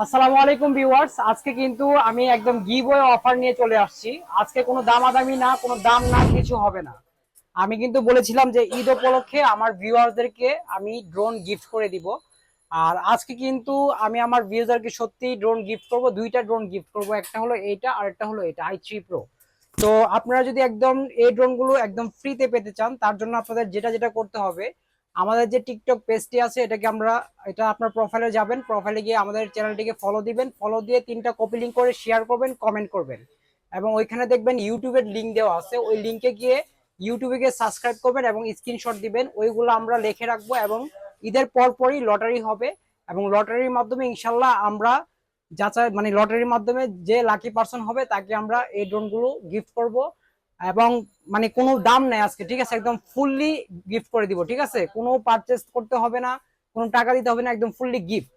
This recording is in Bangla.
আসসালামু আলাইকুম ভিউয়ার্স, আজকে কিন্তু আমি একদম গিভওয়ে অফার নিয়ে চলে আসছি। আজকে কোনো দামাদামি না, কোনো দাম না, কিছু হবে না। আমি কিন্তু বলেছিলাম যে ঈদ উপলক্ষে আমার ভিউয়ারদেরকে আমি ড্রোন গিফট করে দিব। আর আজকে কিন্তু আমি আমার ভিউয়ারদেরকে সত্যি ড্রোন গিফট করব, দুইটা ড্রোন গিফট করব। একটা হলো এইটা আর একটা হলো এটা i3 Pro। তো আপনারা যদি একদম এই ড্রোনগুলো একদম ফ্রিতে পেতে চান, তার জন্য আপনাদের যেটা যেটা করতে হবে, আমাদের যে টিকটক পেজটি আছে এটা আপনার প্রোফাইলে যাবেন, প্রোফাইলে গিয়ে আমাদের চ্যানেলটিকে ফলো দিবেন, ফলো দিয়ে 3টা কপি লিঙ্ক করে শেয়ার করবেন, কমেন্ট করবেন। এবং ওইখানে দেখবেন ইউটিউবের লিঙ্ক দেওয়া আছে, ওই লিঙ্কে গিয়ে ইউটিউবে গিয়ে সাবস্ক্রাইব করবেন এবং স্ক্রিনশট দিবেন, ওইগুলো আমরা লিখে রাখবো। এবং ঈদের পরপরই লটারি হবে, এবং লটারির মাধ্যমে ইনশাল্লাহ আমরা যাচাই মানে লটারির মাধ্যমে যে লাকি পার্সন হবে তাকে আমরা এই ড্রোনগুলো গিফট করব। এবং মানে কোনো দাম নেই আজকে, ঠিক আছে? একদম ফুললি গিফট করে দিব, ঠিক আছে? কোনো পারচেস করতে হবে না, কোনো টাকা দিতে হবে না, একদম ফুললি গিফট।